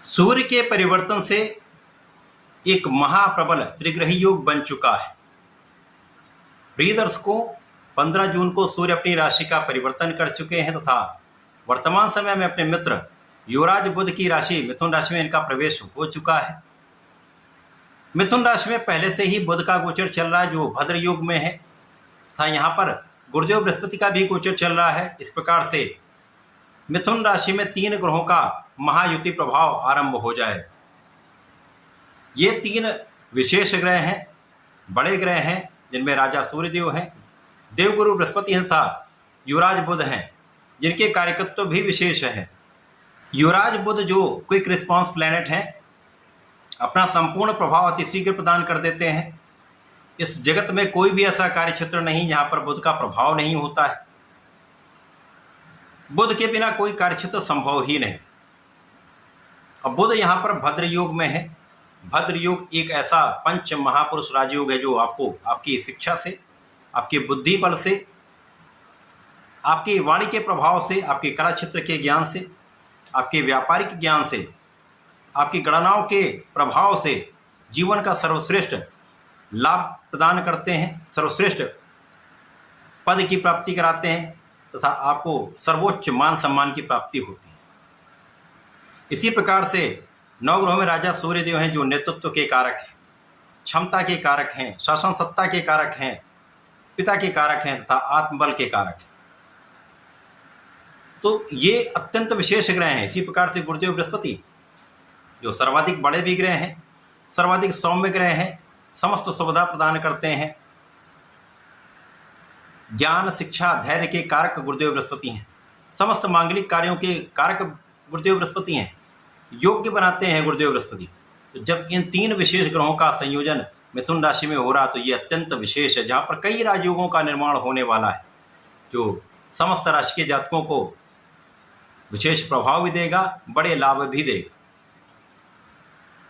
सूर्य के परिवर्तन से एक महाप्रबल त्रिग्रही योग बन चुका है। प्रिय दर्शकों, 15 जून को सूर्य अपनी राशि का परिवर्तन कर चुके हैं तथा वर्तमान समय में अपने मित्र युवराज बुध की राशि मिथुन राशि में इनका प्रवेश हो चुका है। मिथुन राशि में पहले से ही बुध का गोचर चल रहा है जो भद्र योग में है तथा यहाँ पर गुरुदेव बृहस्पति का भी गोचर चल रहा है। इस प्रकार से मिथुन राशि में 3 ग्रहों का महायुति प्रभाव आरंभ हो जाए। ये 3 विशेष ग्रह हैं, बड़े ग्रह हैं, जिनमें राजा सूर्यदेव हैं, देवगुरु बृहस्पति तथा युवराज बुध हैं, जिनके कार्यकत्व भी विशेष है। युवराज बुध जो क्विक रिस्पांस प्लैनेट हैं, अपना संपूर्ण प्रभाव अति शीघ्र प्रदान कर देते हैं। इस जगत में कोई भी ऐसा कार्य क्षेत्र नहीं जहां पर बुध का प्रभाव नहीं होता है। बुध के बिना कोई कार्य क्षेत्र संभव ही नहीं। अब बुध यहाँ पर भद्र योग में है। भद्र योग एक ऐसा पंच महापुरुष राजयोग है जो आपको आपकी शिक्षा से, आपके बुद्धि बल से, आपकी वाणी के प्रभाव से, आपके कला क्षेत्र के ज्ञान से, आपके व्यापारिक ज्ञान से, आपकी गणनाओं के प्रभाव से जीवन का सर्वश्रेष्ठ लाभ प्रदान करते हैं, सर्वश्रेष्ठ पद की प्राप्ति कराते हैं तथा आपको सर्वोच्च मान सम्मान की प्राप्ति होती है। इसी प्रकार से 9 ग्रहों में राजा सूर्यदेव हैं जो नेतृत्व के कारक हैं, क्षमता के कारक हैं, शासन सत्ता के कारक हैं, पिता के कारक हैं तथा आत्मबल के कारक हैं। तो ये अत्यंत विशेष ग्रह हैं। इसी प्रकार से गुरुदेव बृहस्पति जो सर्वाधिक बड़े भी ग्रह हैं, सर्वाधिक सौम्य ग्रह हैं, समस्त सुविधा प्रदान करते हैं। ज्ञान, शिक्षा, धैर्य के कारक गुरुदेव बृहस्पति हैं। समस्त मांगलिक कार्यों के कारक गुरुदेव बृहस्पति हैं। योग्य बनाते हैं गुरुदेव बृहस्पति। तो जब इन 3 विशेष ग्रहों का संयोजन मिथुन राशि में हो रहा तो ये अत्यंत विशेष है, जहाँ पर कई राजयोगों का निर्माण होने वाला है जो समस्त राशि के जातकों को विशेष प्रभाव भी देगा, बड़े लाभ भी देगा।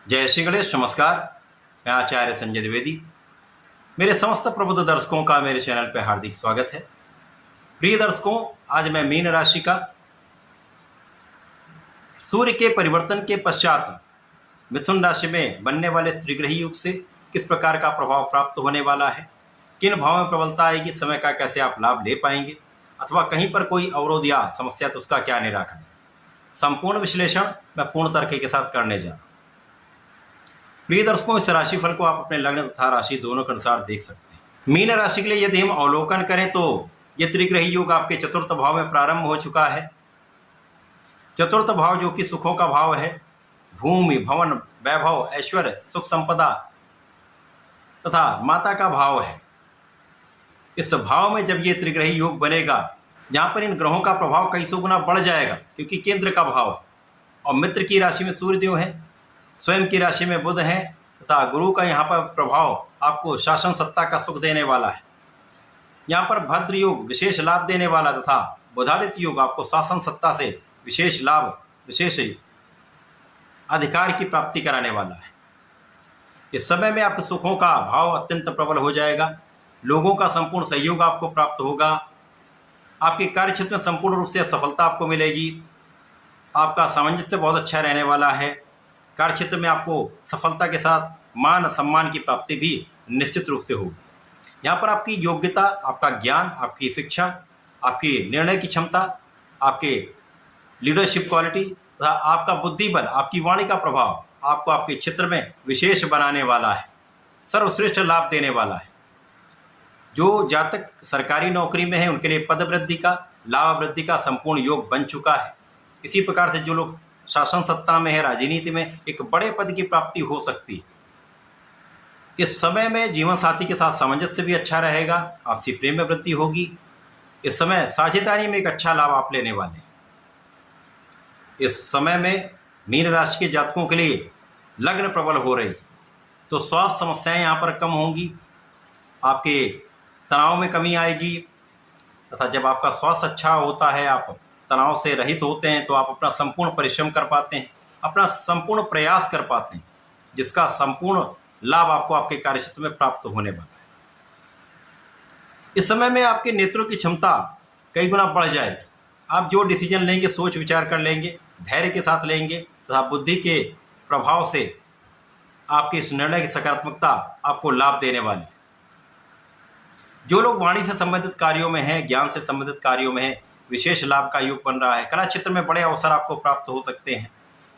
जय श्री गणेश। नमस्कार, मैं आचार्य संजय द्विवेदी। मेरे समस्त प्रबुद्ध दर्शकों का मेरे चैनल पर हार्दिक स्वागत है। प्रिय दर्शकों, आज मैं मीन राशि का सूर्य के परिवर्तन के पश्चात मिथुन राशि में बनने वाले त्रिग्रही युग से किस प्रकार का प्रभाव प्राप्त होने वाला है, किन भाव में प्रबलता आएगी, समय का कैसे आप लाभ ले पाएंगे अथवा कहीं पर कोई अवरोध या समस्या तो उसका क्या निराकरण, संपूर्ण विश्लेषण मैं पूर्ण तर्क के साथ करने जा रहा हूं। प्रिय दर्शकों, इस राशिफल को आप अपने लग्न तथा राशि दोनों के अनुसार देख सकते हैं। मीन राशि के लिए यदि हम अवलोकन करें तो ये त्रिग्रही योग आपके चतुर्थ भाव में प्रारंभ हो चुका है। चतुर्थ भाव जो कि सुखों का भाव है, भूमि, भवन, वैभव, ऐश्वर्य, सुख संपदा तथा माता का भाव है। इस भाव में जब ये त्रिग्रही योग बनेगा, जहाँ पर इन ग्रहों का प्रभाव कई सौ गुना बढ़ जाएगा क्योंकि केंद्र का भाव है और मित्र की राशि में सूर्यदेव है, स्वयं की राशि में बुध है तथा गुरु का यहाँ पर प्रभाव आपको शासन सत्ता का सुख देने वाला है। यहाँ पर भद्र योग विशेष लाभ देने वाला तथा बुधादित्य योग आपको शासन सत्ता से विशेष लाभ, विशेष अधिकार की प्राप्ति कराने वाला है। इस समय में आपके सुखों का भाव अत्यंत प्रबल हो जाएगा। लोगों का संपूर्ण सहयोग आपको प्राप्त होगा। आपके कार्य क्षेत्र में संपूर्ण रूप से सफलता आपको मिलेगी। आपका सामंजस्य बहुत अच्छा रहने वाला है। कार्य क्षेत्र में आपको सफलता के साथ मान सम्मान की प्राप्ति भी निश्चित रूप से होगी। यहाँ पर आपकी योग्यता, आपका ज्ञान, आपकी शिक्षा, आपकी निर्णय की क्षमता, आपके लीडरशिप क्वालिटी तथा आपका बुद्धि बल, आपकी वाणी का प्रभाव आपको आपके क्षेत्र में विशेष बनाने वाला है, सर्वश्रेष्ठ लाभ देने वाला है। जो जातक सरकारी नौकरी में है उनके लिए पद वृद्धि का, लाभ वृद्धि का संपूर्ण योग बन चुका है। इसी प्रकार से जो लोग शासन सत्ता में है, राजनीति में, एक बड़े पद की प्राप्ति हो सकती है। इस समय में जीवन साथी के साथ सामंजस्य भी अच्छा रहेगा, आपसी प्रेम में वृद्धि होगी। इस समय साझेदारी में एक अच्छा लाभ आप लेने वाले हैं। इस समय में मीन राशि के जातकों के लिए लग्न प्रबल हो रही, तो स्वास्थ्य समस्याएं यहाँ पर कम होंगी, आपके तनाव में कमी आएगी तथा जब आपका स्वास्थ्य अच्छा होता है, आप तनाव से रहित होते हैं, तो आप अपना संपूर्ण परिश्रम कर पाते हैं, अपना संपूर्ण प्रयास कर पाते हैं, जिसका संपूर्ण लाभ आपको आपके कार्यक्षेत्र में प्राप्त होने वाला है। इस समय में आपके नेतृत्व की क्षमता कई गुना बढ़ जाएगी। आप जो डिसीजन लेंगे सोच विचार कर लेंगे, धैर्य के साथ लेंगे, तथा बुद्धि के प्रभाव से आपके इस निर्णय की सकारात्मकता आपको लाभ देने वाली है। जो लोग वाणी से संबंधित कार्यों में हैं, ज्ञान से संबंधित कार्यों में हैं, विशेष लाभ का योग बन रहा है। कला क्षेत्र में बड़े अवसर आपको प्राप्त हो सकते हैं।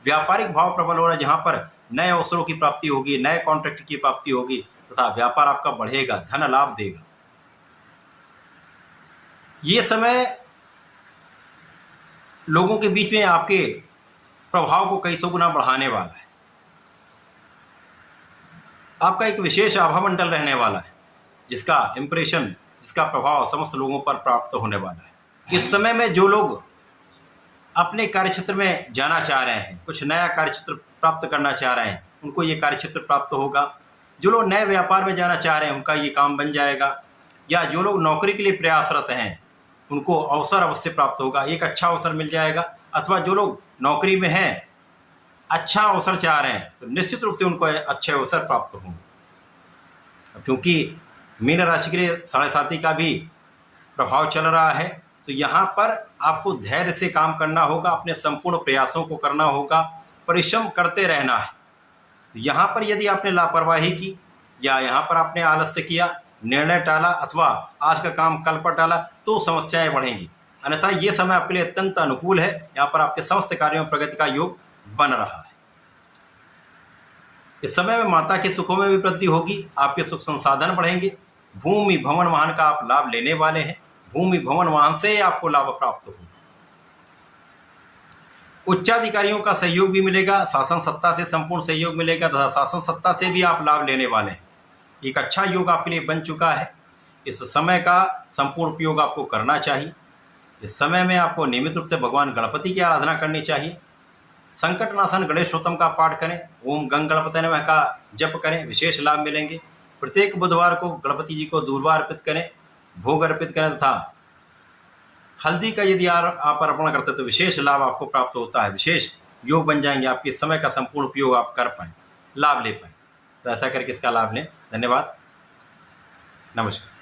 व्यापारिक भाव प्रबल हो रहा है, जहां पर नए अवसरों की प्राप्ति होगी, नए कॉन्ट्रैक्ट की प्राप्ति होगी तथा व्यापार आपका बढ़ेगा, धन लाभ देगा। ये समय लोगों के बीच में आपके प्रभाव को कई सौ गुना बढ़ाने वाला है। आपका एक विशेष आभामंडल रहने वाला है, जिसका इंप्रेशन, जिसका प्रभाव समस्त लोगों पर प्राप्त होने वाला है। इस समय में जो लोग अपने कार्यक्षेत्र में जाना चाह रहे हैं, कुछ नया कार्यक्षेत्र प्राप्त करना चाह रहे हैं, उनको ये कार्यक्षेत्र प्राप्त होगा। जो लोग नए व्यापार में जाना चाह रहे हैं, उनका ये काम बन जाएगा। या जो लोग नौकरी के लिए प्रयासरत हैं, उनको अवसर अवश्य प्राप्त होगा, एक अच्छा अवसर मिल जाएगा। अथवा जो लोग नौकरी में हैं, अच्छा अवसर चाह रहे हैं, तो निश्चित रूप से उनको अच्छे अवसर प्राप्त होंगे। क्योंकि मीन राशि के लिए 7.5 का भी प्रभाव चल रहा है, तो यहाँ पर आपको धैर्य से काम करना होगा, अपने संपूर्ण प्रयासों को करना होगा, परिश्रम करते रहना है। यहाँ पर यदि आपने लापरवाही की या यहाँ पर आपने आलस्य किया, निर्णय टाला अथवा आज का काम कल पर टाला, तो समस्याएं बढ़ेंगी। अन्यथा ये समय आपके लिए अत्यंत अनुकूल है। यहाँ पर आपके समस्त कार्यों में प्रगति का योग बन रहा है। इस समय में माता के सुखों में भी वृद्धि होगी, आपके सुख संसाधन बढ़ेंगे। भूमि भवन वाहन का आप लाभ लेने वाले हैं। भूमि भवन वाहन से आपको लाभ प्राप्त होगा। उच्चाधिकारियों का सहयोग भी मिलेगा, शासन सत्ता से संपूर्ण सहयोग मिलेगा तथा शासन सत्ता से भी आप लाभ लेने वाले हैं। एक अच्छा योग आपके लिए बन चुका है। इस समय का संपूर्ण उपयोग आपको करना चाहिए। इस समय में आपको नियमित रूप से भगवान गणपति की आराधना करनी चाहिए। संकटनाशन गणेशोत्तम का पाठ करें, ओम गंग गणपति नमः का जप करें, विशेष लाभ मिलेंगे। प्रत्येक बुधवार को गणपति जी को दूर्वा अर्पित करें, भोग अर्पित करें तथा हल्दी का यदि आप अर्पण करते तो विशेष लाभ आपको प्राप्त होता है। विशेष योग बन जाएंगे, आपके समय का संपूर्ण उपयोग आप कर पाएँ, लाभ ले पाएँ। तो ऐसा करके इसका लाभ लें। धन्यवाद, नमस्कार।